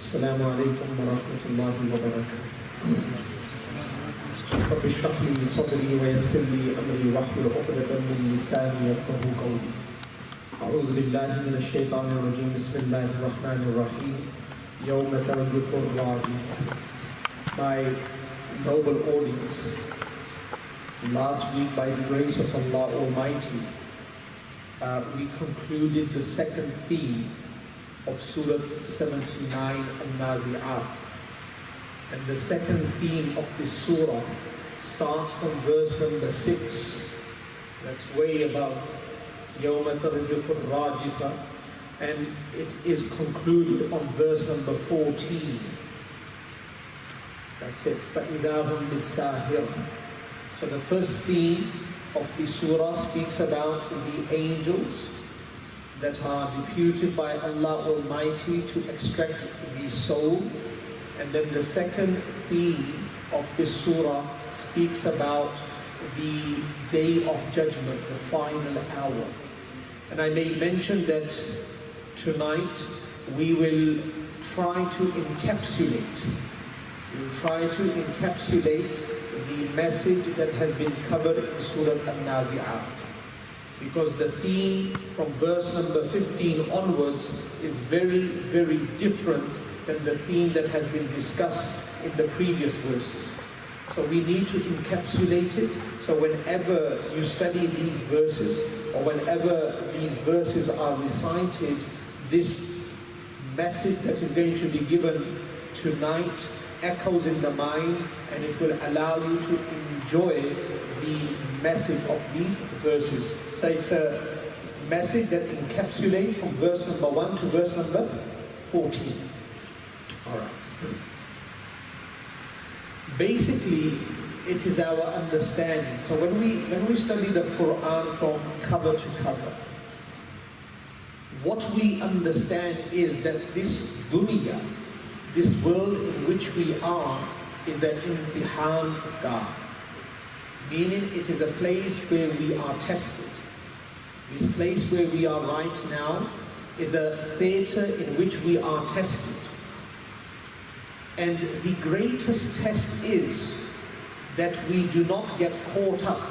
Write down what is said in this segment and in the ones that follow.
السلام عليكم ورحمة الله وبركاته. رب اشرح لي صدري ويسر لي أمري واحلل عقدة من لساني يفقهوا قولي. أعوذ بالله من الشيطان الرجيم. بسم الله الرحمن الرحيم. يوم ترجف الراجفة. My noble audience, last week by the grace of Allah Almighty, we concluded the second theme of Surah 79 Naziath. And the second theme of this surah starts from verse number 6. That's way above يَوْمَ تَرْجُفُ الرَّاجِفَةِ, and it is concluded on verse number 14. That's it. فَإِذَا هُمْ بِالسَّاهِرَةِ. So the first theme of the surah speaks about the angels that are deputed by Allah Almighty to extract the soul. And then the second theme of this surah speaks about the day of judgment, the final hour. And I may mention that tonight we will try to encapsulate the message that has been covered in Surah Naziath. Because the theme from verse number 15 onwards is very, very different than the theme that has been discussed in the previous verses. So we need to encapsulate it, so whenever you study these verses, or whenever these verses are recited, this message that is going to be given tonight echoes in the mind, and it will allow you to enjoy the message of these verses. So it's a message that encapsulates from verse number 1 to verse number 14. Alright. Basically, it is our understanding. So when we study the Quran from cover to cover, what we understand is that this dunya, this world in which we are, is an imtihan dar. Meaning it is a place where we are tested. This place where we are right now is a theater in which we are tested. And the greatest test is that we do not get caught up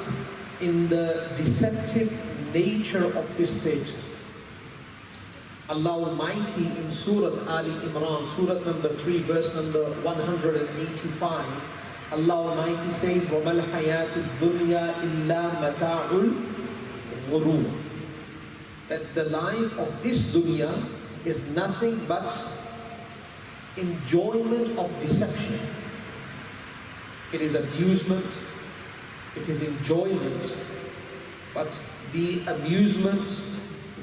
in the deceptive nature of this theater. Allah Almighty in Surah Ali Imran, Surah number 3, verse number 185, Allah Almighty says, وَمَا الْحَيَاةُ الدُّنْيَا إِلَّا مَتَاعُ الْغُرُورِ. That the life of this dunya is nothing but enjoyment of deception. It is amusement, it is enjoyment, but the amusement,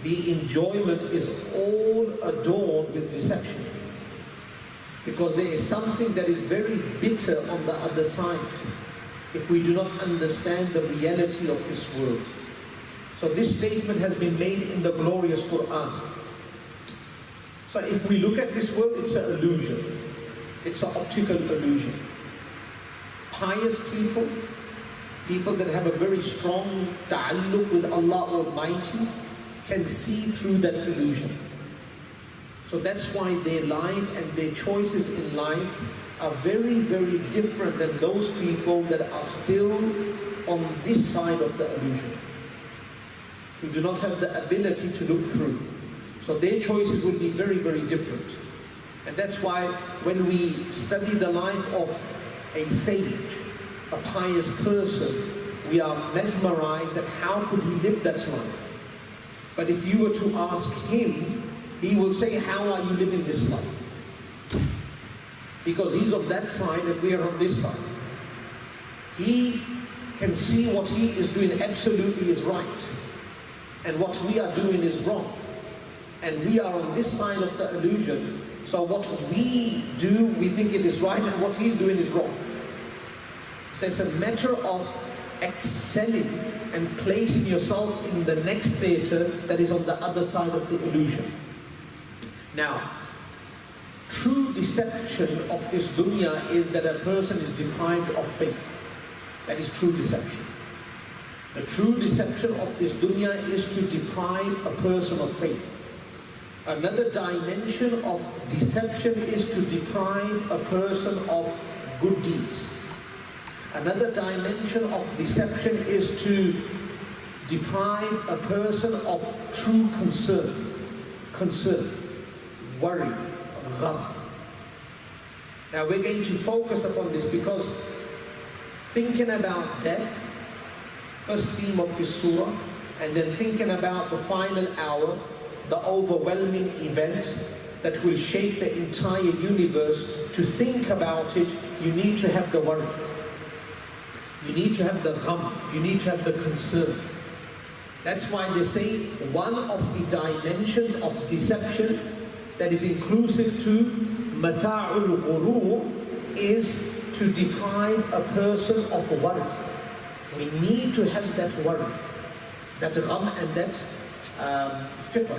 the enjoyment is all adorned with deception. Because there is something that is very bitter on the other side if we do not understand the reality of this world. So this statement has been made in the glorious Quran. So if we look at this world, it's an illusion. It's an optical illusion. Pious people, people that have a very strong ta'alluq with Allah Almighty, can see through that illusion. So that's why their life and their choices in life are very, very different than those people that are still on this side of the illusion, who do not have the ability to look through. So their choices will be very, very different. And that's why when we study the life of a sage, a pious person, we are mesmerized at how could he live that life. But if you were to ask him, he will say, how are you living this life? Because he's on that side and we are on this side. He can see what he is doing absolutely is right, and what we are doing is wrong. And we are on this side of the illusion. So what we do, we think it is right, and what he's doing is wrong. So it's a matter of excelling and placing yourself in the next theater that is on the other side of the illusion. Now, true deception of this dunya is that a person is deprived of faith. That is true deception. The true deception of this dunya is to deprive a person of faith. Another dimension of deception is to deprive a person of good deeds. Another dimension of deception is to deprive a person of true concern, worry, gham. Now we're going to focus upon this because thinking about death, first theme of this surah, and then thinking about the final hour, the overwhelming event that will shake the entire universe, to think about it, you need to have the worry. You need to have the gham, you need to have the concern. That's why they say one of the dimensions of deception that is inclusive to mata'ul ghurur is to deprive a person of worry. We need to have that worry, that gham and that fiqh.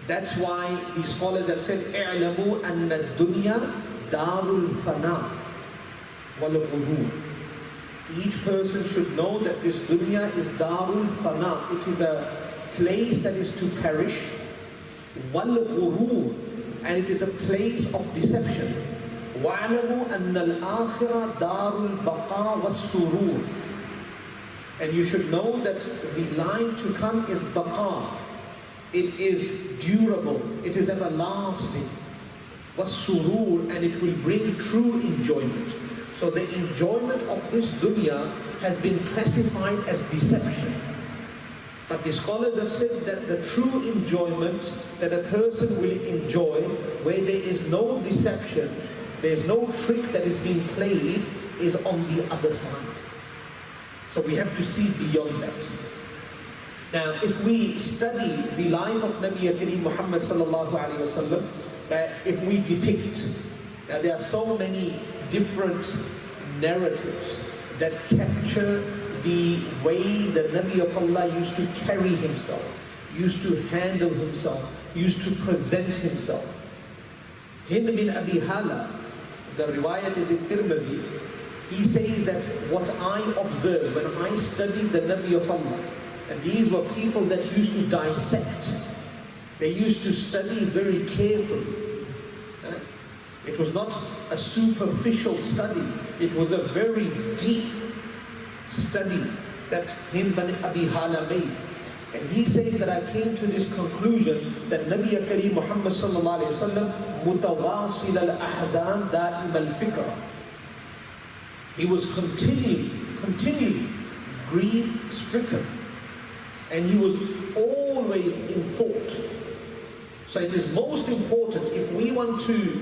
That's why the scholars have said, اعلموا أن الدنيا دار الفناء والغرور. Each person should know that this dunya is darul fana. It is a place that is to perish. Wal ghurur, and it is a place of deception. Wa'lamu anna al-akhirah darul baqa was surur. And you should know that the life to come is baqa. It is durable. It is everlasting. Was surur, and it will bring true enjoyment. So the enjoyment of this dunya has been classified as deception. But the scholars have said that the true enjoyment that a person will enjoy, where there is no deception, there is no trick that is being played, is on the other side. So we have to see beyond that. Now, if we study the life of Nabi Kareem Muhammad sallallahu alaihi wasallam, if we depict, now there are so many different narratives that capture the way the Nabi of Allah used to carry himself, used to handle himself, used to present himself. Hind bin Abi Hala, the riwayat is in Tirmidhi, he says that what I observed when I studied the Nabi of Allah, and these were people that used to dissect, they used to study very carefully. It was not a superficial study, it was a very deep study that Hind bin Abi Hala made. And he says that I came to this conclusion that Nabi Kareem Muhammad sallallahu alayhi wa sallam mutawasil al-ahzan da'im al-fikr. He was continually grief-stricken, and he was always in thought. So it is most important, if we want to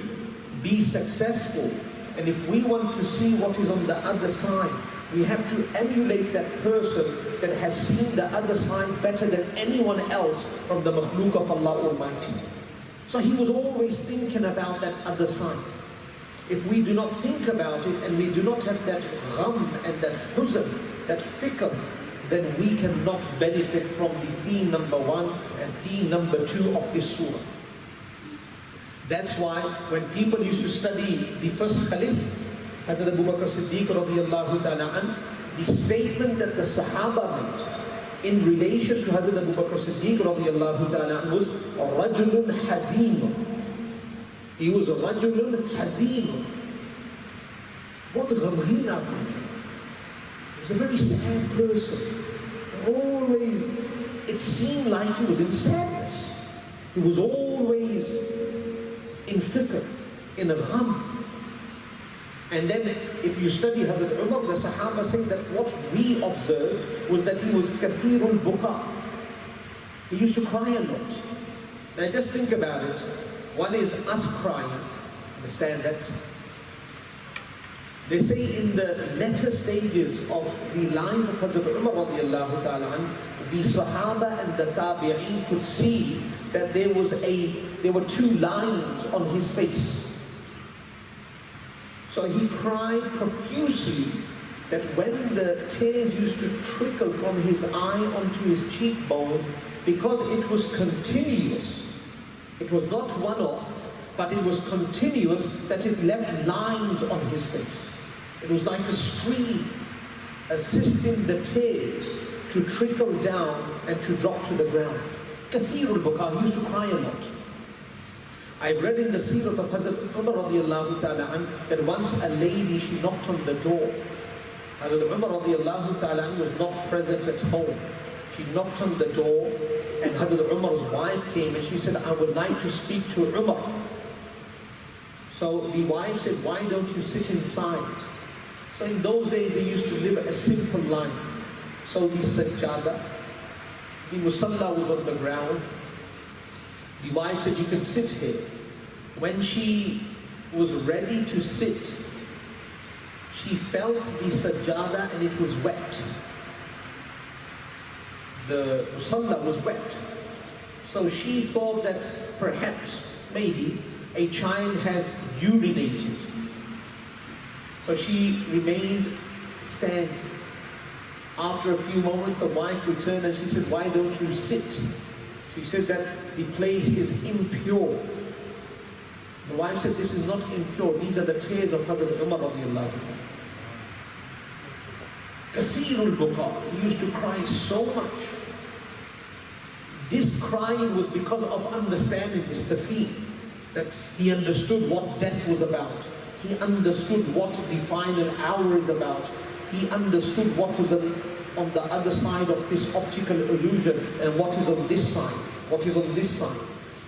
be successful, and if we want to see what is on the other side, we have to emulate that person that has seen the other side better than anyone else from the makhluk of Allah Almighty. So he was always thinking about that other side. If we do not think about it, and we do not have that gham and that huzn, that fikr, then we cannot benefit from the theme number 1 and theme number 2 of this surah. That's why when people used to study the first Khalif, Hazrat Abu Bakr Siddiq radiyallahu ta'ala an, the statement that the Sahaba made in relation to Hazrat Abu Bakr Siddiq radiyallahu ta'ala an was Rajulun Hazim. He was a Rajulun Hazim. What ghamgeen aadmi. He was a very sad person. Always, it seemed like he was in sadness. He was always in fikr, in a gham. And then if you study Hazrat Umar, the Sahaba say that what we observed was that he was kathirul buka. He used to cry a lot. Now just think about it. One is us crying, understand that? They say in the latter stages of the life of Hazrat Umar radiyallahu ta'ala an, the Sahaba and the Tabi'een could see that there were 2 lines on his face. So he cried profusely, that when the tears used to trickle from his eye onto his cheekbone, because it was continuous, it was not one-off, but it was continuous, that it left lines on his face. It was like a stream assisting the tears to trickle down and to drop to the ground. Kathirul buka, he used to cry a lot. I read in the Surah of Hazrat Umar radiallahu ta'ala an, that once a lady, she knocked on the door. Hazrat Umar radiallahu ta'ala an was not present at home. She knocked on the door, and Hazrat Umar's wife came and she said, I would like to speak to Umar. So the wife said, why don't you sit inside? So in those days they used to live a simple life. So the sajjada, the musalla was on the ground. The wife said, you can sit here. When she was ready to sit, she felt the sajjada and it was wet. The musalla was wet. So she thought that perhaps, maybe, a child has urinated. So she remained standing. After a few moments, the wife returned and she said, why don't you sit? She said that the place is impure. The wife said, this is not impure. These are the tears of Hazrat Umar radiallahu anhu. Kathirul buka. He used to cry so much. This crying was because of understanding this, the theme. That he understood what death was about. He understood what the final hour is about. He understood what was on the other side of this optical illusion and what is on this side. What is on this side.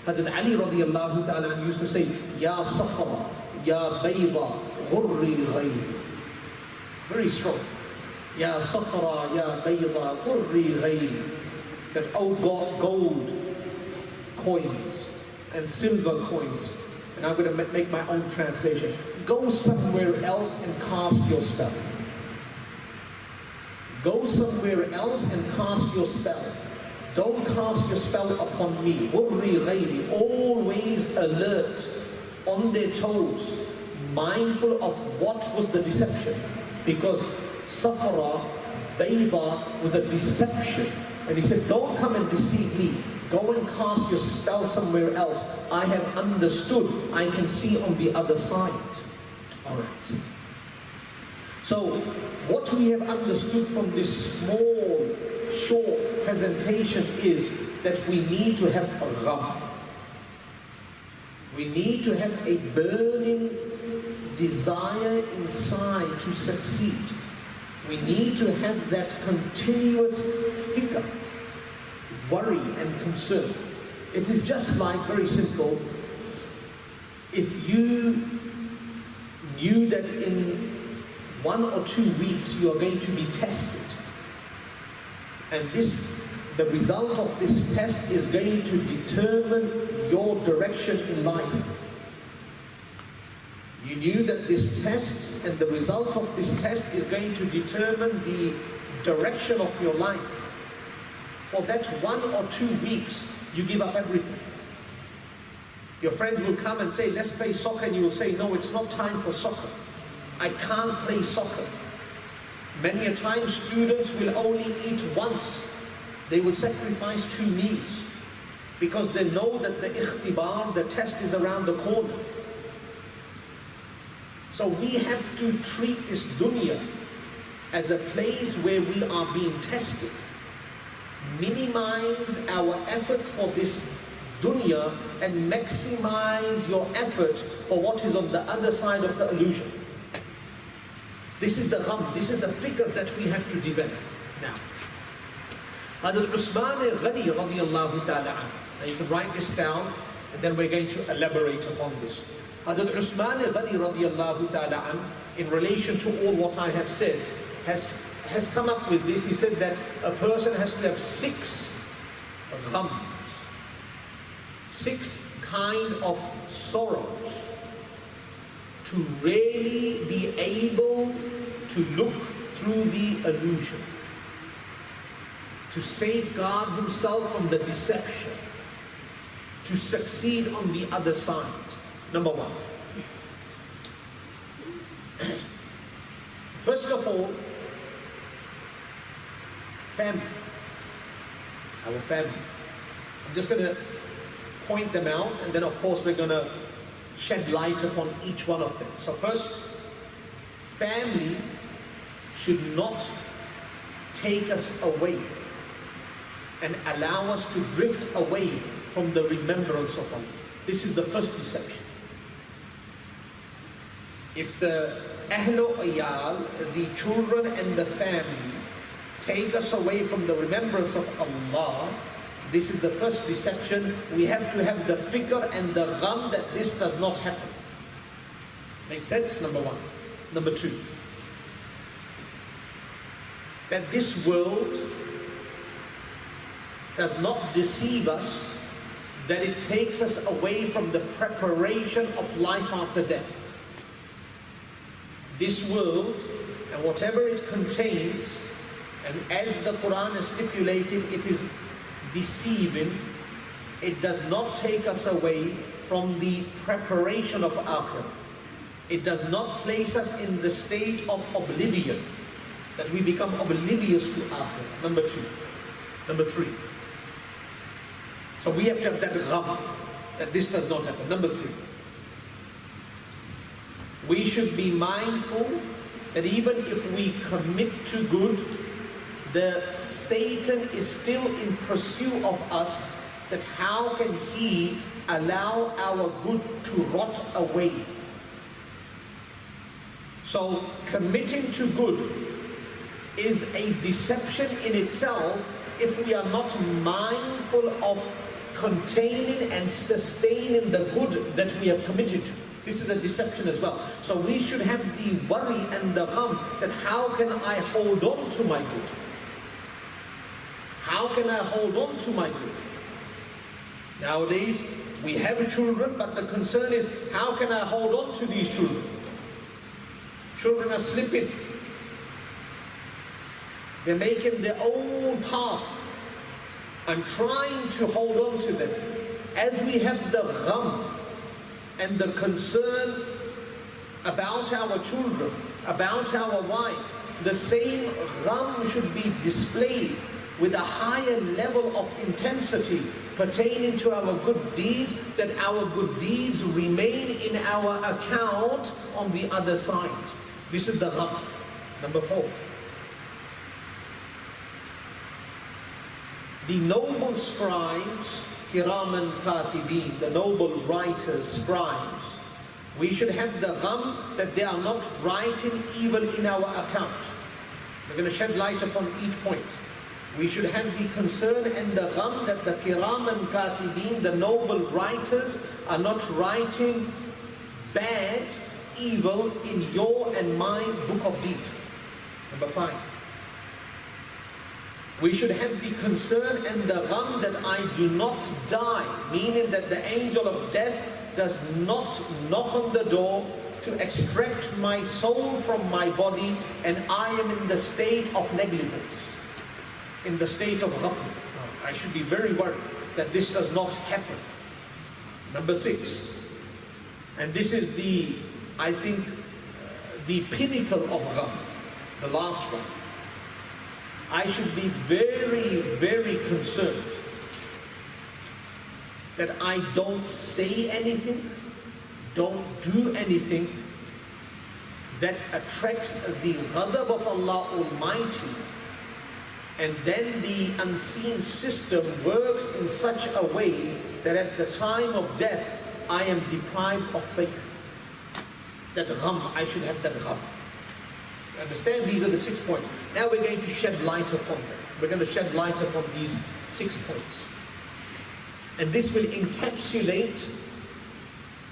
Hazrat Ali radiallahu ta'ala used to say, Ya Safara, Ya Bayda, Ghurri Ghayri. Very strong. Ya Safara, Ya Bayda, Ghurri Ghayri. That gold coins and silver coins. And I'm going to make my own translation. Go somewhere else and cast your spell. Go somewhere else and cast your spell. Don't cast your spell upon me. Always alert, on their toes, mindful of what was the deception. Because Safara, Bayda was a deception. And he said, don't come and deceive me. Go and cast your spell somewhere else. I have understood. I can see on the other side. All right. So, what we have understood from this small, short presentation is that we need to have a gham. We need to have a burning desire inside to succeed. We need to have that continuous fikr, worry and concern. It is just like, very simple, if you knew that in 1 or 2 weeks you are going to be tested, and the result of this test is going to determine your direction in life. You knew that this test and the result of this test is going to determine the direction of your life. For that 1 or 2 weeks, you give up everything. Your friends will come and say, let's play soccer, and you will say, no, it's not time for soccer. I can't play soccer. Many a time students will only eat once. They will sacrifice 2 meals because they know that the ikhtibar, the test, is around the corner. So we have to treat this dunya as a place where we are being tested. Minimize our efforts for this dunya and maximize your effort for what is on the other side of the illusion. This is the gham, this is the fikr that we have to develop. Now, Hazrat Usman Ghani radiyallahu ta'ala anhu. Now you can write this down and then we're going to elaborate upon this. Hazrat Usman Ghani radiyallahu ta'ala anhu, in relation to all what I have said, has come up with this. He said that a person has to have 6 ghams, 6 kind of sorrows, to really be able to look through the illusion, to safeguard himself from the deception, to succeed on the other side. Number 1. First of all, family. Our family. I'm just going to point them out, and then of course we're going to shed light upon each one of them. So first, family should not take us away and allow us to drift away from the remembrance of Allah. This is the first deception. If the Ahlu Ayal, the children and the family, take us away from the remembrance of Allah, this is the first deception. We have to have the fikr and the gham that this does not happen. Makes sense? Number one. Number two, that this world does not deceive us, that it takes us away from the preparation of life after death. This world and whatever it contains, and as the Quran has stipulated, it is deceiving. It does not take us away from the preparation of Akhirah. It does not place us in the state of oblivion, that we become oblivious to Akhirah. Number two. Number three. So we have to have that gham, that this does not happen. Number three. We should be mindful that even if we commit to good, the Satan is still in pursuit of us, that how can he allow our good to rot away? So committing to good is a deception in itself if we are not mindful of containing and sustaining the good that we have committed to. This is a deception as well. So we should have the worry and the gham that how can I hold on to my good? How can I hold on to my good? Nowadays, we have children, but the concern is how can I hold on to these children? Children are slipping. They're making their own path. I'm trying to hold on to them. As we have the gham and the concern about our children, about our wife, the same gham should be displayed with a higher level of intensity pertaining to our good deeds, that our good deeds remain in our account on the other side. This is the gham. Number four. The noble scribes, kiraman katibin, the noble writers, scribes, we should have the gham that they are not writing evil in our account. We're going to shed light upon each point. We should have the concern and the gham that the kiraman katibin, the noble writers, are not writing bad, evil in your and my book of deed. Number five. We should have the concern and the gham that I do not die, meaning that the angel of death does not knock on the door to extract my soul from my body, and I am in the state of negligence, in the state of ghafl. I should be very worried that this does not happen. Number six, and this is the, I think, the pinnacle of gham, the last one. I should be very, very concerned that I don't say anything, don't do anything that attracts the ghadab of Allah Almighty, and then the unseen system works in such a way that at the time of death I am deprived of faith. That gham, I should have that gham. Understand? These are the 6 points. Now we're going to shed light upon them. We're going to shed light upon these 6 points. And this will encapsulate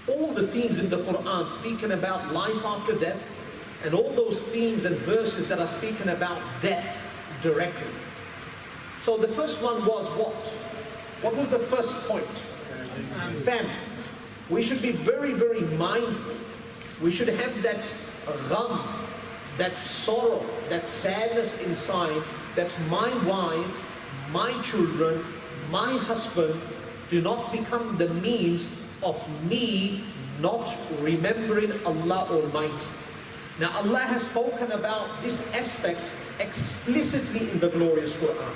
all the themes in the Quran speaking about life after death, and all those themes and verses that are speaking about death directly. So the first one was what? What was the first point? Family. We should be very, very mindful. We should have that gham, that sorrow, that sadness inside, that my wife, my children, my husband do not become the means of me not remembering Allah Almighty. Now Allah has spoken about this aspect explicitly in the glorious Quran.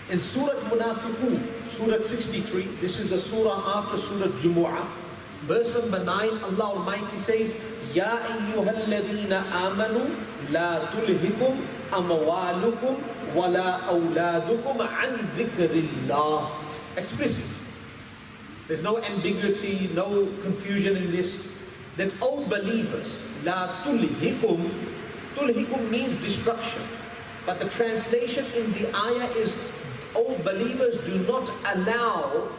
In Surah Munafiqun, Surah 63, this is the surah after Surah Jumu'ah, verse number 9, Allah Almighty says, Ya ayyuhalladhina amanu la tulhikum amwalukum wala awladukum an dhikrillah. Explicit. There's no ambiguity, no confusion in this. That, O believers, la tulhikum. Tulhikum means destruction. But the translation in the ayah is, O believers, do not allow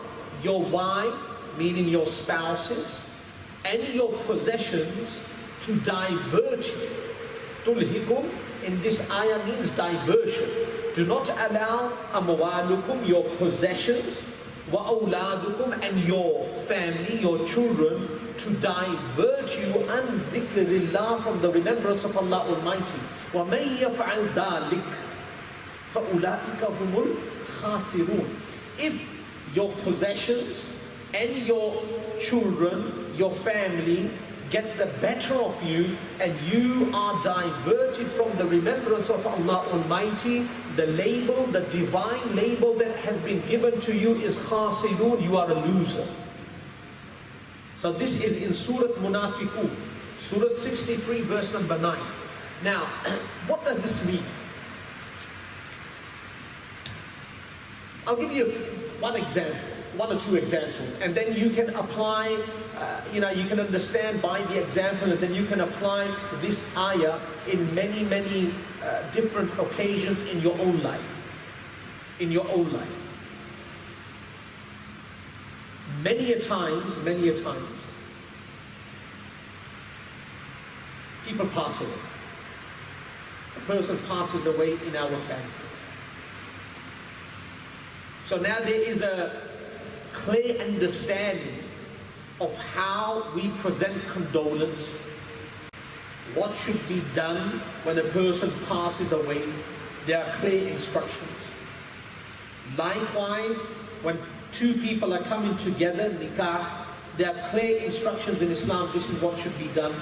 your wife, meaning your spouses, and your possessions to divert you. Tulhikum in this ayah means diversion. Do not allow amwalukum, your possessions, wa awladukum, and your family, your children, to divert you an dhikrillah, from the remembrance of Allah Almighty. وَمَن يَفْعَلْ ذَلِكَ فَأُولَٰئِكَ هُمُ الْخَاسِرُونَ. If your possessions and your children, your family, get the better of you, and you are diverted from the remembrance of Allah Almighty, the label, the divine label that has been given to you is khasirun, you are a loser. So this is in Surah Munafiqun, Surah 63, verse number 9. Now, what does this mean? I'll give you one example, one or two examples, and then you can apply, you can understand by the example, and then you can apply this ayah in many, many different occasions in your own life. In your own life. Many a times, people pass away. A person passes away in our family. So now there is a clear understanding of how we present condolence, what should be done when a person passes away. There are clear instructions. Likewise, when two people are coming together, nikah, there are clear instructions in Islam, this is what should be done.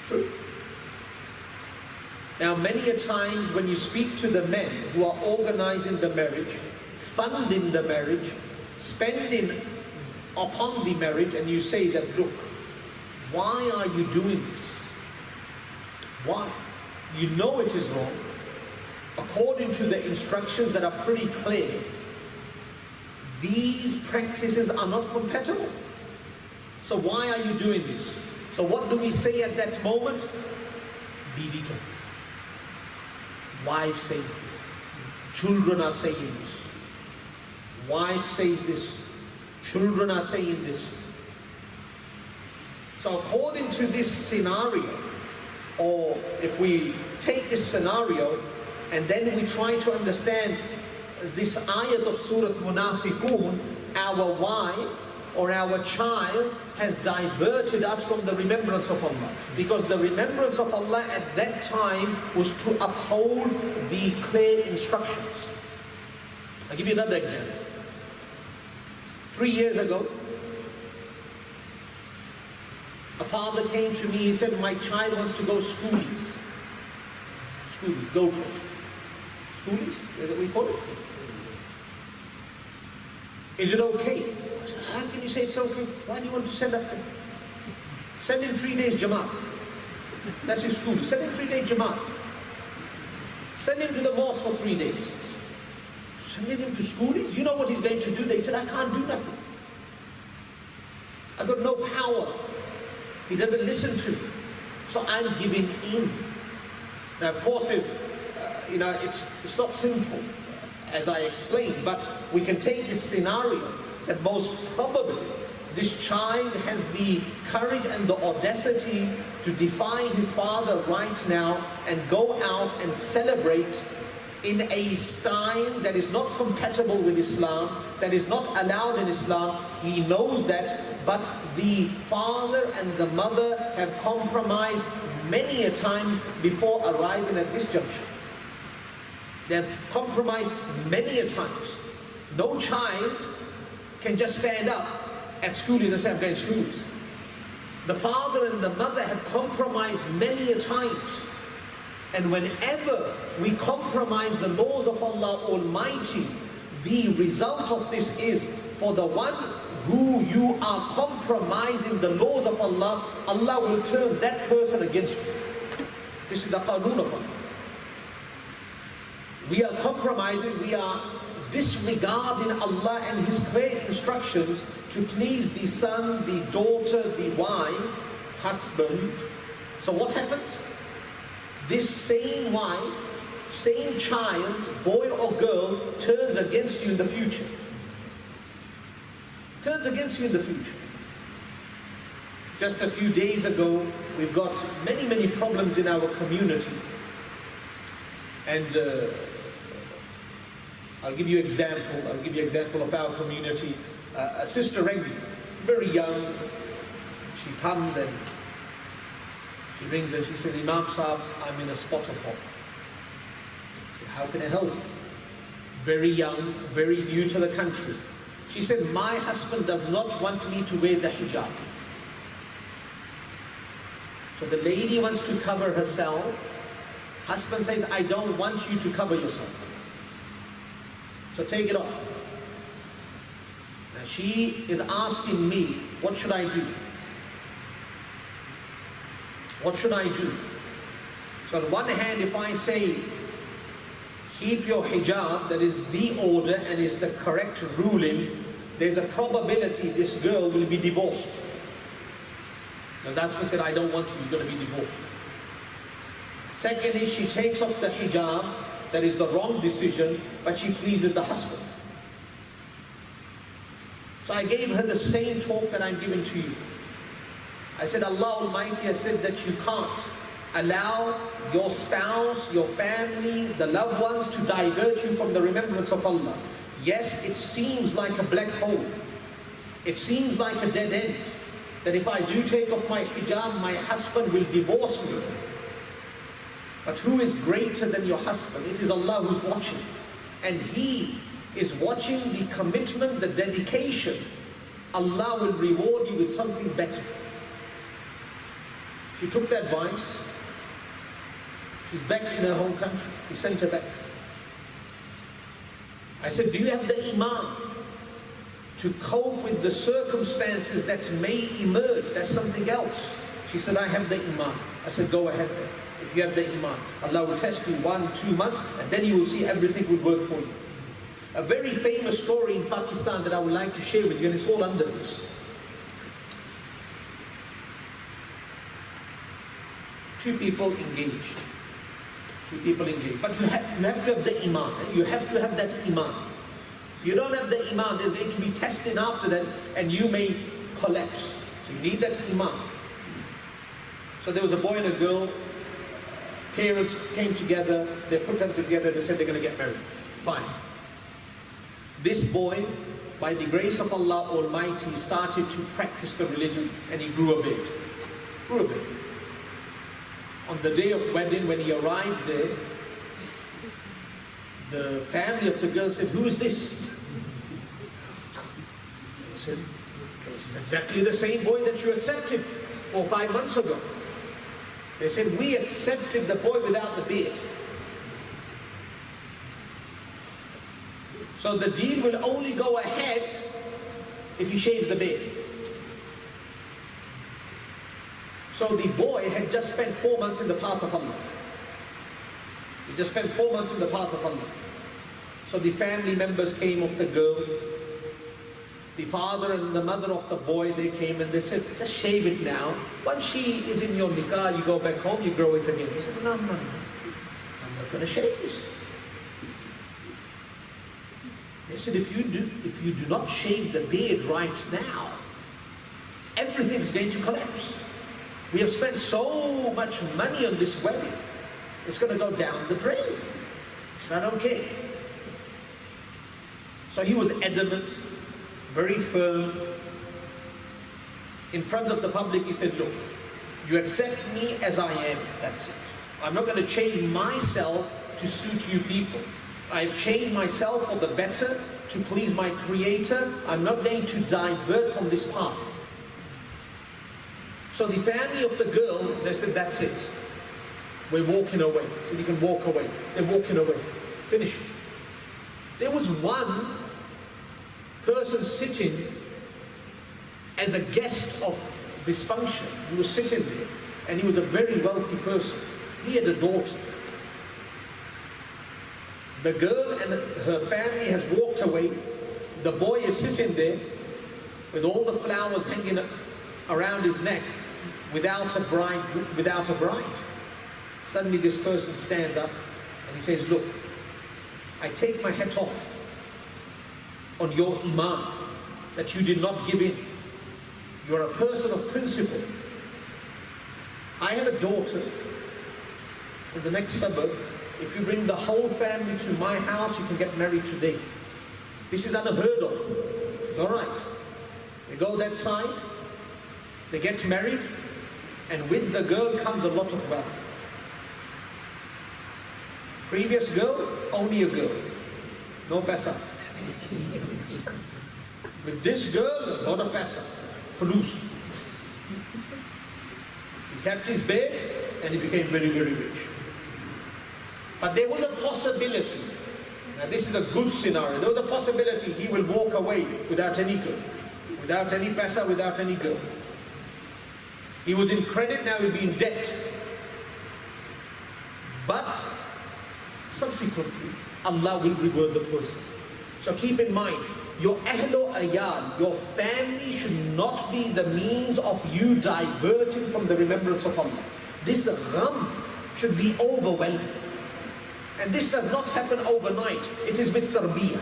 True. Now many a times when you speak to the men who are organizing the marriage, funding the marriage, spending upon the marriage, and you say that, look, why are you doing this? Why? You know it is wrong. According to the instructions that are pretty clear, these practices are not compatible. So why are you doing this? So what do we say at that moment? Bibi ka. Wife says this. Children are saying this. Wife says this. Children are saying this. So according to this scenario, or if we take this scenario and then we try to understand this ayat of Surah Munafiqun, our wife or our child has diverted us from the remembrance of Allah. Because the remembrance of Allah at that time was to uphold the clear instructions. I'll give you another example. 3 years ago, a father came to me, he said, my child wants to go schoolies. Schoolies, Gold Coast. Schoolies, is that what we call it? Is it okay? I said, how can you say it's okay? Why do you want to send up them? Send him 3 days Jamaat. That's his school. Send him 3 days Jamaat. Send him to the mosque for 3 days. Sending him to schoolies? You know what he's going to do? They said, I can't do nothing. I've got no power. He doesn't listen to me. So I'm giving in. Now, of course, there's, it's not simple, as I explained, but we can take this scenario that most probably this child has the courage and the audacity to defy his father right now and go out and celebrate in a style that is not compatible with Islam, that is not allowed in Islam. He knows that, but the father and the mother have compromised many a times before arriving at this junction. They have compromised many a times. No child can just stand up at schoolies and say, I'm going to schoolies. The father and the mother have compromised many a times. And whenever we compromise the laws of Allah Almighty, the result of this is, for the one who you are compromising the laws of Allah, Allah will turn that person against you. This is the qanun of Allah. We are compromising, we are disregarding Allah and His clear instructions to please the son, the daughter, the wife, husband. So what happens? This same wife, same child, boy or girl, turns against you in the future. Turns against you in the future. Just a few days ago, we've got many problems in our community. And I'll give you an example of our community. A sister rang me, very young. She comes and she rings and she says, Imam Sahab, I'm in a spot of hope. I said, how can I help you? Very young, very new to the country. She said, my husband does not want me to wear the hijab. So the lady wants to cover herself. Husband says, I don't want you to cover yourself. So take it off. Now she is asking me, what should I do? What should I do? So on one hand, if I say, keep your hijab, that is the order and is the correct ruling, there's a probability this girl will be divorced. Because that's what I said, I don't want you, you're going to be divorced. Second is she takes off the hijab, that is the wrong decision, but she pleases the husband. So I gave her the same talk that I'm giving to you. I said, Allah Almighty has said that you can't allow your spouse, your family, the loved ones to divert you from the remembrance of Allah. Yes, it seems like a black hole. It seems like a dead end. That if I do take off my hijab, my husband will divorce me. But who is greater than your husband? It is Allah who's watching. And He is watching the commitment, the dedication. Allah will reward you with something better. She took the advice. She's back in her home country. He sent her back. I said, do you have the Imam to cope with the circumstances that may emerge? That's something else. She said, I have the Imam. I said, go ahead then. If you have the Imam, Allah will test you 1-2 months, and then you will see everything will work for you. A very famous story in Pakistan that I would like to share with you, and it's all under this. Two people engaged. But you have to have the Imam. You have to have that Imam. If you don't have the Imam, there's going to be testing after that, and you may collapse. So you need that Imam. So there was a boy and a girl. Parents came together, they put them together, they said they're going to get married. Fine. This boy, by the grace of Allah Almighty, started to practice the religion, and he grew a bit. On the day of wedding, when he arrived there, the family of the girl said, who is this? He said, it's exactly the same boy that you accepted 4 or 5 months ago. They said, we accepted the boy without the beard. So the deal will only go ahead if he shaves the beard. So the boy had just spent 4 months in the path of Allah. He just spent 4 months in the path of Allah. So the family members came of the girl. The father and the mother of the boy, they came and they said, just shave it now. Once she is in your nikah, you go back home, you grow it again. He said, no, I'm not going to shave this. They said, if you do not shave the beard right now, everything is going to collapse. We have spent so much money on this wedding. It's going to go down the drain. It's not okay. So he was adamant, very firm. In front of the public, he said, look, you accept me as I am, that's it. I'm not going to change myself to suit you people. I've changed myself for the better to please my Creator. I'm not going to divert from this path. So the family of the girl, they said, that's it. We're walking away. So you can walk away. They're walking away. Finish. There was one person sitting as a guest of this function. He was sitting there, and he was a very wealthy person. He had a daughter. The girl and her family has walked away. The boy is sitting there with all the flowers hanging around his neck, without a bride. Suddenly this person stands up and he says, look, I take my hat off on your Imam that you did not give in. You're a person of principle. I have a daughter in the next suburb. If you bring the whole family to my house, you can get married today. This is unheard of. It's all right. They go that side, they get married, and with the girl comes a lot of wealth. Previous girl, only a girl. No paisa. With this girl, a lot of paisa. Fulus. He kept his bed and he became very, very rich. But there was a possibility, now this is a good scenario, there was a possibility he will walk away without any girl, without any paisa, without any girl. He was in credit, now he'll be in debt. But subsequently, Allah will reward the person. So keep in mind, your ahlo ayal, your family should not be the means of you diverting from the remembrance of Allah. This gham should be overwhelming. And this does not happen overnight. It is with tarbiyah.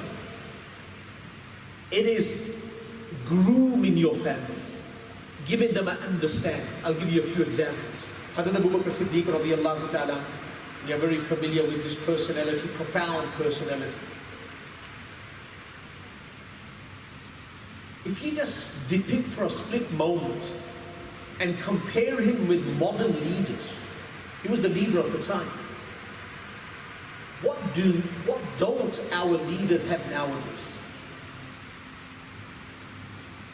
It is grooming your family, giving them an understanding. I'll give you a few examples. Hazrat Abu Bakr Siddiq radiallahu ta'ala, we are very familiar with this personality, profound personality. If you just depict for a split moment and compare him with modern leaders, he was the leader of the time. What don't our leaders have nowadays?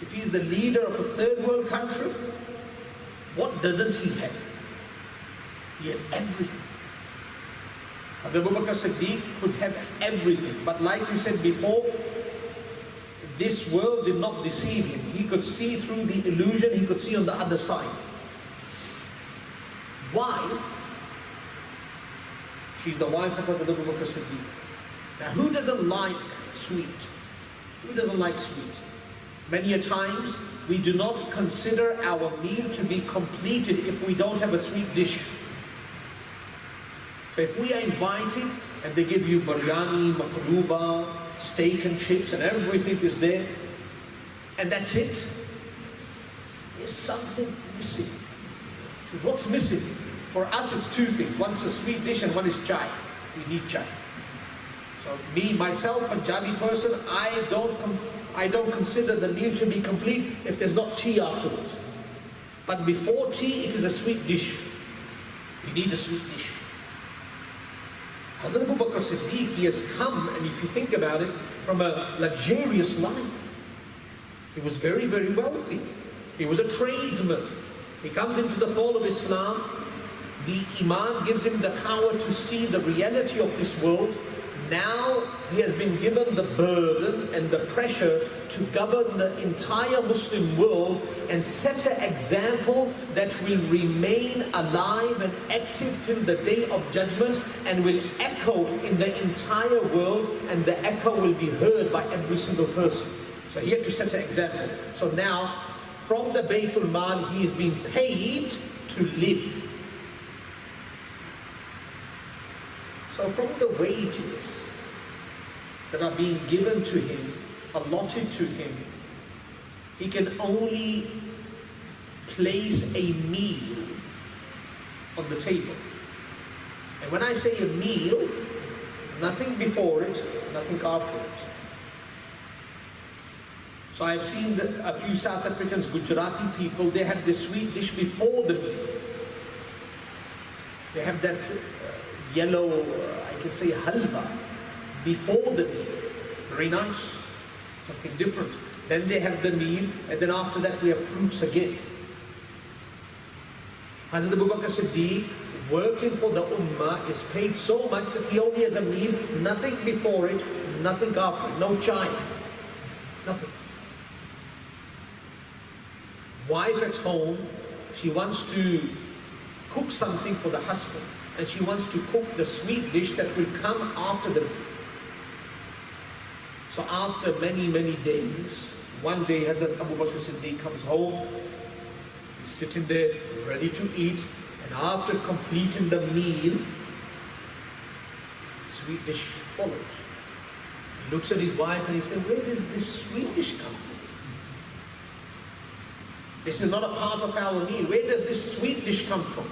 If he's the leader of a third world country, what doesn't he have? He has everything. Abu Bakr Siddiq could have everything, but like we said before, this world did not deceive him. He could see through the illusion, he could see on the other side. Wife, she's the wife of Hazrat Abu Bakr Siddiq. Now who doesn't like sweet? Who doesn't like sweet? Many a times we do not consider our meal to be completed if we don't have a sweet dish. So if we are invited and they give you biryani, maqluba, steak and chips and everything is there, and that's it, there's something missing. So what's missing? For us it's two things. One's a sweet dish and one is chai. We need chai. So me, myself, Punjabi person, I don't consider the meal to be complete if there's not tea afterwards. But before tea, it is a sweet dish. You need a sweet dish. Hazrat Abu Bakr Siddiq, he has come, and if you think about it, from a luxurious life. He was very, very wealthy. He was a tradesman. He comes into the fold of Islam. The Imam gives him the power to see the reality of this world. Now he has been given the burden and the pressure to govern the entire Muslim world and set an example that will remain alive and active till the day of judgment and will echo in the entire world, and the echo will be heard by every single person. So he had to set an example. So now from the Baytul Mal he is being paid to live. So from the wages that are being given to him, allotted to him, he can only place a meal on the table. And when I say a meal, nothing before it, nothing after it. So I've seen a few South Africans, Gujarati people, they have this sweet dish before the meal. They have that yellow, I can say halwa, before the meal. Very nice, something different. Then they have the meal, and then after that we have fruits again. Hazrat Abu Bakr Siddiq, working for the Ummah, is paid so much that he only has a meal, nothing before it, nothing after it, no chai, nothing. Wife at home, she wants to cook something for the husband, and she wants to cook the sweet dish that will come after the meal. So after many, many days, one day Hazrat Abu Bakr Siddiq comes home, he's sitting there ready to eat, and after completing the meal, sweet dish follows. He looks at his wife and he says, where does this sweet dish come from? This is not a part of our meal. Where does this sweet dish come from?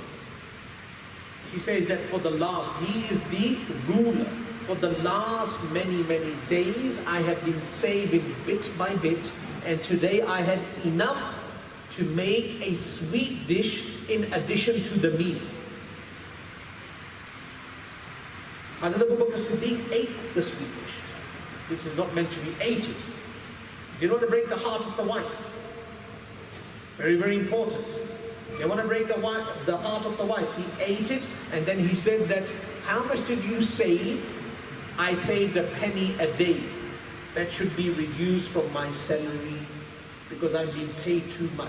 She says that he is the ruler. For the last many, many days, I have been saving bit by bit, and today I had enough to make a sweet dish in addition to the meal. Hazrat Abu Bakr Siddiq ate the sweet dish. This is not mentioned, he ate it. He didn't want to break the heart of the wife. Very, very important. He didn't want to break the heart of the wife. He ate it, and then he said that, how much did you save? I saved a penny a day. That should be reduced from my salary because I'm being paid too much.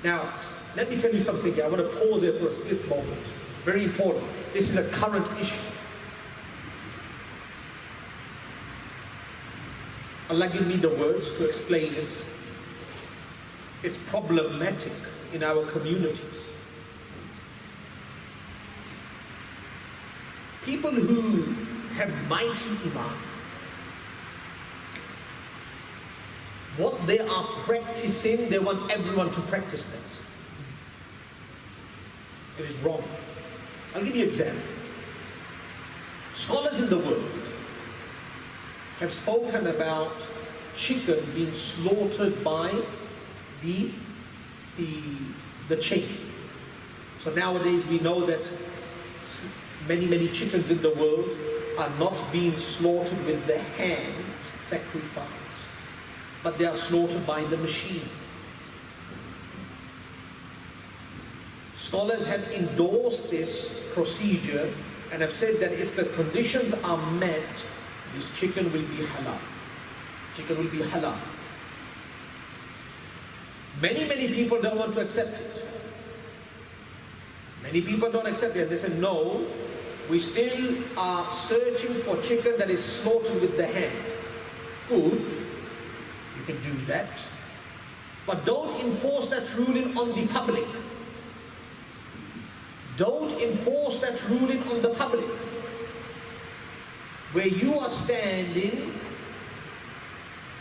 Now, let me tell you something here. I want to pause here for a split moment. Very important. This is a current issue. Allah give me the words to explain it. It's problematic in our communities. People who have mighty iman, what they are practicing, they want everyone to practice that. It is wrong. I'll give you an example. Scholars in the world have spoken about chicken being slaughtered by the chain. So nowadays we know that many chickens in the world are not being slaughtered with the hand, sacrificed, but they are slaughtered by the machine. Scholars have endorsed this procedure and have said that if the conditions are met, this chicken will be halal. Chicken will be halal. Many people don't want to accept it. Many people don't accept it. They say, no, we still are searching for chicken that is slaughtered with the hand. Good, you can do that. But don't enforce that ruling on the public. Don't enforce that ruling on the public. Where you are standing,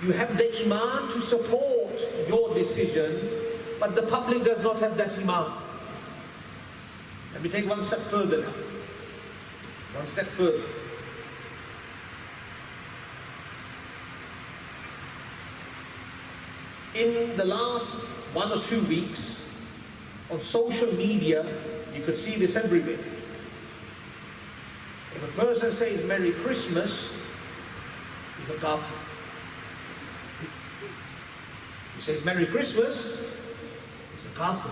you have the iman to support your decision, but the public does not have that iman. Let me take one step further now. One step further. In the last 1 or 2 weeks, on social media, you could see this everywhere. If a person says Merry Christmas, he's a kafir. He says Merry Christmas, he's a kafir.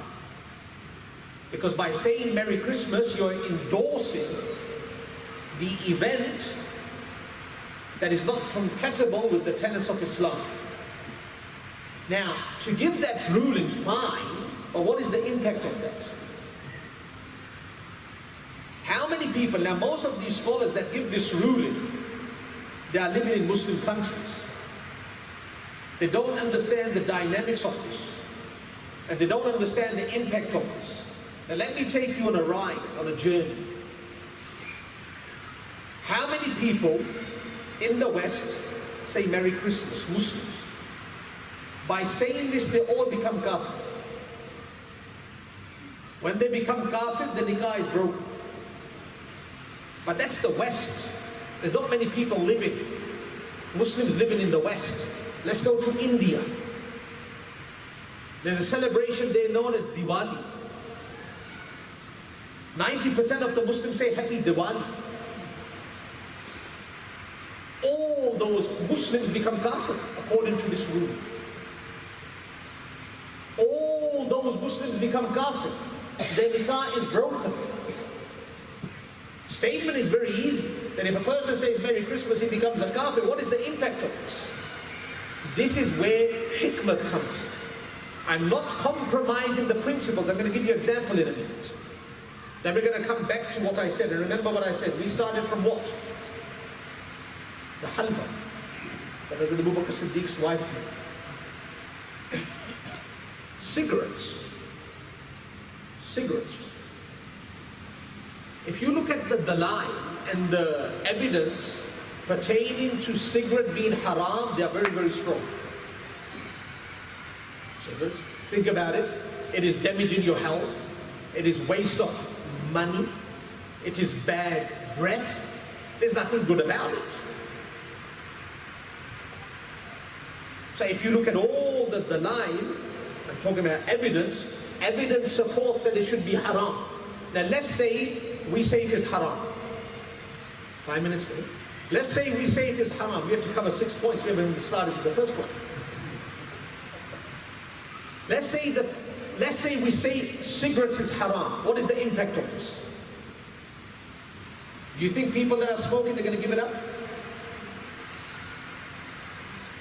Because by saying Merry Christmas, you're endorsing the event that is not compatible with the tenets of Islam. Now, to give that ruling, fine, but what is the impact of that? How many people, now most of these scholars that give this ruling, they are living in Muslim countries. They don't understand the dynamics of this. And they don't understand the impact of this. Now let me take you on a ride, on a journey. How many people in the West say Merry Christmas, Muslims? By saying this, they all become kafir. When they become kafir, the nikah is broken. But that's the West. There's not many people living, Muslims living in the West. Let's go to India. There's a celebration there known as Diwali. 90% of the Muslims say Happy Diwali. All those Muslims become kafir according to this rule. All those Muslims become kafir. Their nikah is broken. Statement is very easy, that if a person says Merry Christmas, he becomes a kafir. What is the impact of this? This is where hikmat comes. I'm not compromising the principles. I'm going to give you an example in a minute. Then we're going to come back to what I said. And remember what I said. We started from what? The halwa. That Hazrat Abu Bakr Siddiq's wife made. Cigarettes. Cigarettes. If you look at the dalail and the evidence pertaining to cigarette being haram, they are very, very strong. Cigarettes. Think about it. It is damaging your health. It is waste of money. It is bad breath. There's nothing good about it. So if you look at all the dalail, I'm talking about evidence, evidence supports that it should be haram. Now let's say we say it is haram. 5 minutes later. Let's say we say it is haram. We have to cover 6 points. We haven't even started with the first one. Let's say we say cigarettes is haram. What is the impact of this? Do you think people that are smoking, they're going to give it up?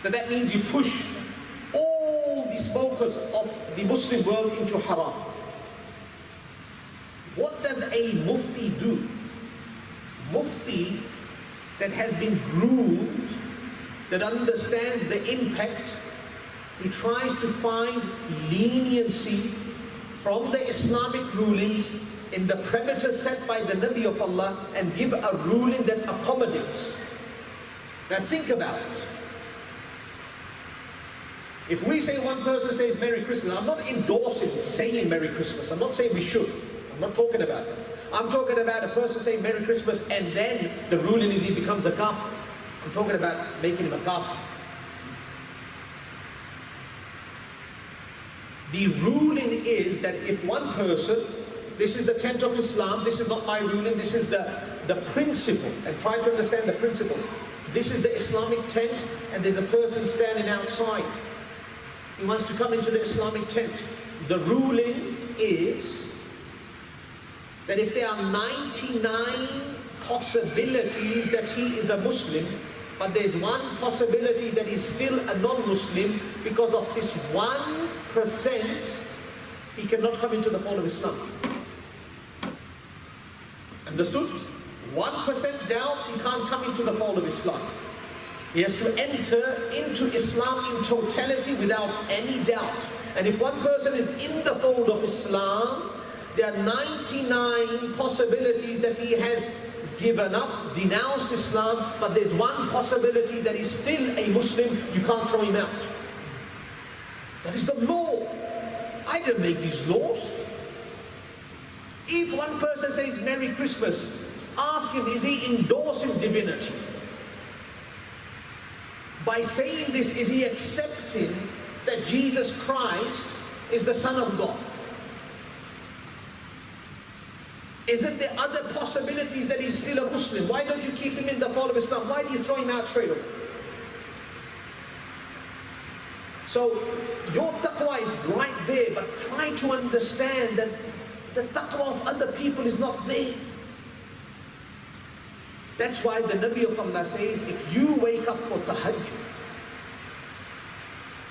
So that means you push all the smokers of the Muslim world into haram. What does a mufti do? Mufti that has been groomed, that understands the impact, he tries to find leniency from the Islamic rulings in the parameters set by the Nabi of Allah and give a ruling that accommodates. Now think about it. If we say one person says Merry Christmas, I'm not endorsing saying Merry Christmas. I'm not saying we should. I'm not talking about that. I'm talking about a person saying Merry Christmas and then the ruling is he becomes a kafir. I'm talking about making him a kafir. The ruling is that if one person, this is the tent of Islam, this is not my ruling, this is the principle, and try to understand the principles. This is the Islamic tent and there's a person standing outside. He wants to come into the Islamic tent. The ruling is that if there are 99 possibilities that he is a Muslim, but there's one possibility that he's still a non-Muslim, because of this 1%, he cannot come into the fold of Islam. Understood? 1% doubt, he can't come into the fold of Islam. He has to enter into Islam in totality without any doubt. And if one person is in the fold of Islam, there are 99 possibilities that he has given up, denounced Islam, but there's one possibility that he's still a Muslim, you can't throw him out. That is the law. I didn't make these laws. If one person says Merry Christmas, ask him, is he endorsing divinity? By saying this, is he accepting that Jesus Christ is the Son of God? Is it the other possibilities that he's still a Muslim? Why don't you keep him in the fold of Islam? Why do you throw him out straight away? So your taqwa is right there, but try to understand that the taqwa of other people is not there. That's why the Nabi of Allah says, if you wake up for tahajjud,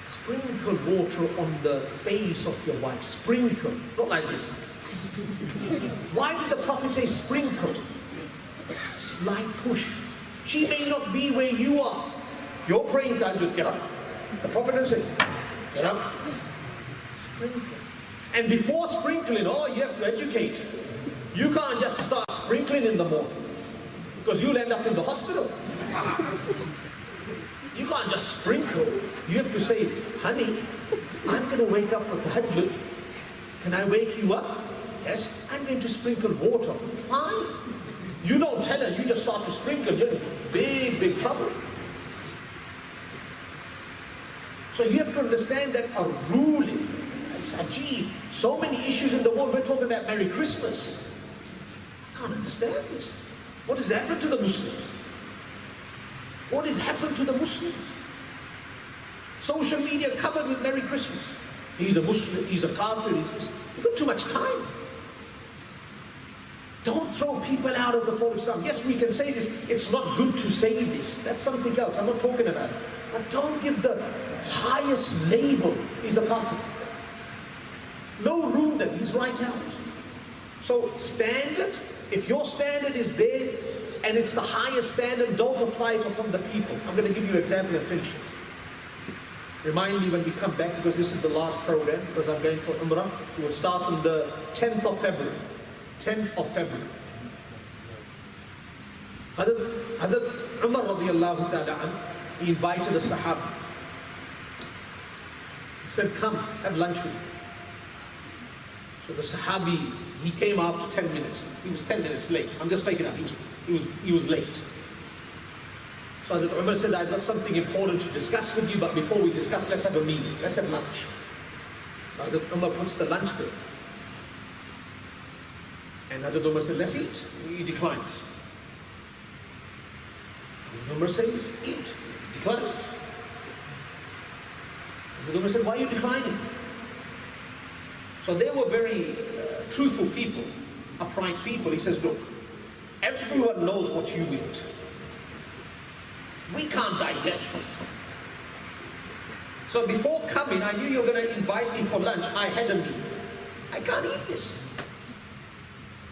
sprinkle water on the face of your wife. Sprinkle, not like this. Why did the Prophet say sprinkle? Slight push. She may not be where you are. You're praying tahajjud, get up. The Prophet doesn't say, get up. Sprinkle. And before sprinkling, you have to educate. You can't just start sprinkling in the morning, because you'll end up in the hospital. You can't just sprinkle. You have to say, honey, I'm going to wake up for tahajjud. Can I wake you up? Yes, I'm going to sprinkle water. Fine. You don't tell her, you just start to sprinkle. You're in big, big trouble. So you have to understand that a ruling, it's ajib. So many issues in the world. We're talking about Merry Christmas. I can't understand this. What has happened to the Muslims? What has happened to the Muslims? Social media covered with Merry Christmas. He's a Muslim, he's a kafir, you've got too much time. Don't throw people out of the fold of Islam. Yes, we can say this, it's not good to say this. That's something else, I'm not talking about it. But don't give the highest label, he's a kafir. No room then, he's right out. So standard, if your standard is there, and it's the highest standard, don't apply it upon the people. I'm going to give you an example and finish it. Remind me when we come back, because this is the last program, because I'm going for Umrah. We will start on the 10th of February. 10th of February. Hazrat Umar radiallahu ta'ala, he invited a Sahaba. He said, come, have lunch with me. So the Sahabi, he came after 10 minutes. He was 10 minutes late. I'm just taking it up. He was late. So Hazrat Umar said, I've got something important to discuss with you, but before we discuss, let's have a meal. Let's have lunch. So Hazrat Umar puts the lunch there. And Hazrat Umar said, let's eat. He declines. Hazrat Umar says, eat. He declines. Hazrat Umar said, why are you declining? So they were very truthful people, upright people. He says, look, everyone knows what you eat. We can't digest this. So before coming, I knew you were going to invite me for lunch. I had a meal. I can't eat this.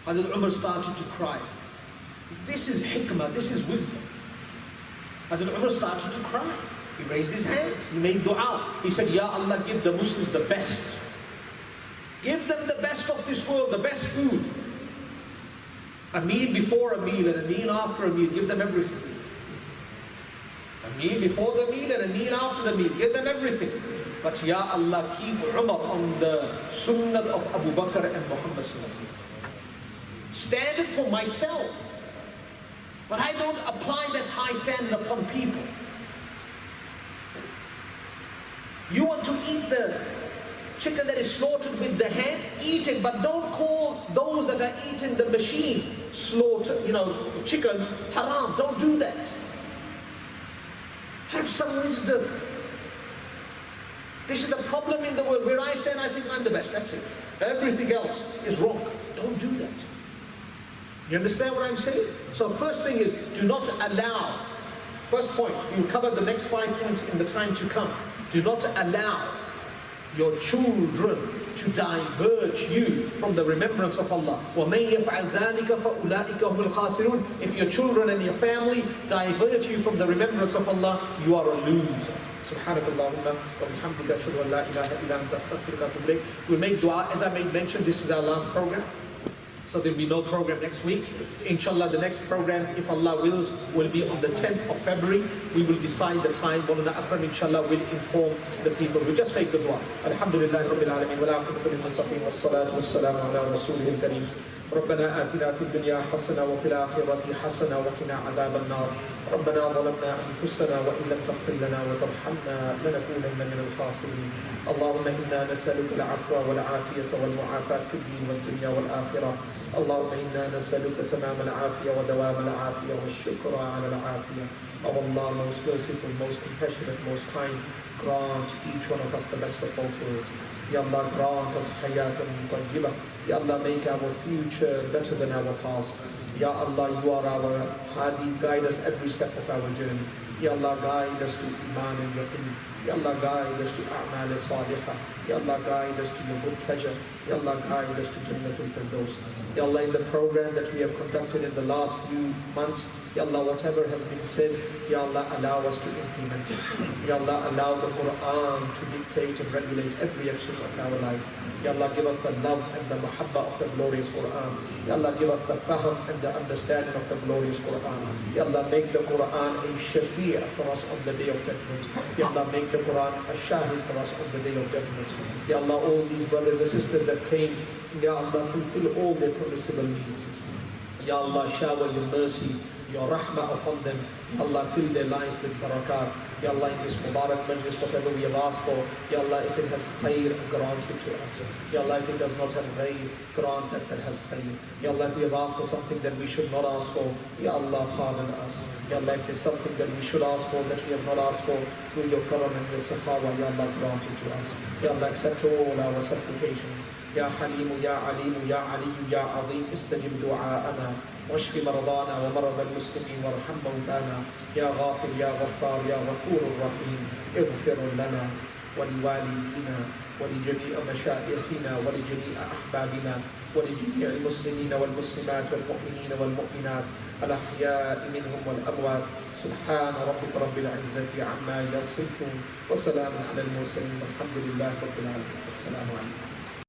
Hazrat Umar started to cry. This is hikmah, this is wisdom. Hazrat Umar started to cry. He raised his hands, he made dua. He said, Ya Allah, give the Muslims the best. Give them the best of this world, the best food. A meal before a meal and a meal after a meal, give them everything. A meal before the meal and a meal after the meal, give them everything. But Ya Allah, keep Umar on the sunnah of Abu Bakr and Muhammad sallallahu alaihi wasallam. Stand it for myself. But I don't apply that high standard upon people. You want to eat the chicken that is slaughtered with the hand, eat it, but don't call those that are eating the machine slaughter, chicken haram. Don't do that. Have some wisdom. This is the problem in the world. Where I stand, I think I'm the best. That's it. Everything else is wrong. Don't do that. You understand what I'm saying? So first thing is, do not allow, first point, we will cover the next 5 points in the time to come. Do not allow your children to divert you from the remembrance of Allah. وَمَنْ يَفْعَلْ ذَلِكَ فَأُولَٰئِكَ هُمُ الْخَاسِرُونَ. If your children and your family divert you from the remembrance of Allah, you are a loser. سبحانك اللهم وبحمدك أشهد أن لا إله إلا أنت أستغفرك وأتوب إليك. We'll make dua. As I made mention, this is our last program. So there'll be no program next week. Inshallah, the next program, if Allah wills, will be on the 10th of February. We will decide the time. Mawlana Akram, inshallah, will inform the people. We just make the dua. Alhamdulillah, Rabbil Alameen, wa la aqibatu lil muttaqin, wa salatu wa salamu ala rasulihil kareem. ربنا آتنا في الدنيا حسنة وفي الآخرة حسنة وقنا عذاب النار. ربنا ظلمنا أنفسنا وإن لم تغفر لنا وترحمنا لنكونن من الخاسرين. اللهم إنا نسألك العفو والعافية والمعافاة في الدين والدنيا والآخرة. اللهم إنا نسألك تمام العافية ودوام العافية والشكر على العافية. O Allah, most merciful, most compassionate, most kind, grant each one of us the best of both worlds. Ya Allah, grant us hayatan tayyibah. Ya Allah, make our future better than our past. Ya Allah, you are our hadi, guide us every step of our journey. Ya Allah, guide us to iman and yaqeen. Ya Allah, guide us to a'mal salihah. Ya Allah, guide us to your good pleasure. Ya Allah, guide us to Jannatul Firdaus. Ya Allah, in the program that we have conducted in the last few months, Ya Allah, whatever has been said, Ya Allah, allow us to implement it. Ya Allah, allow the Quran to dictate and regulate every action of our life. Ya Allah, give us the love and the mahabbah of the glorious Quran. Ya Allah, give us the fahm and the understanding of the glorious Quran. Ya Allah, make the Quran a shafi' for us on the day of judgment. Ya Allah, make the Quran a shahid for us on the day of judgment. Ya Allah, all these brothers and sisters that came, Ya Allah, fulfill all their permissible needs. Ya Allah, shower your mercy, your rahmah upon them. Ya Allah, fill their life with barakat. Ya Allah, in this Mubarak Majlis, whatever we have asked for, Ya Allah, if it has khair, grant it to us. Ya Allah, if it does not have khair, grant that has khair. Ya Allah, if we have asked for something that we should not ask for, Ya Allah, pardon us. Ya Allah, if there's something that we should ask for that we have not asked for, through your karam and your sakhawa, Ya Allah, grant it to us. Ya Allah, accept all our supplications. Ya Halimu, Ya Alimu, Ya Aliyu, Ya Azim, istajib du'a'ana. واشف مرضانا ومرضى المسلمين وارحم موتانا يا غافر يا غفار يا غفور رحيم اغفر لنا ولوالدينا ولجميع مشايخنا ولجميع أحبابنا ولجميع المسلمين والمسلمات والمؤمنين والمؤمنات الأحياء منهم والأموات. سبحان ربك رب العزة عما يصفون وسلام على المرسلين والحمد لله رب العالمين. السلام عليكم.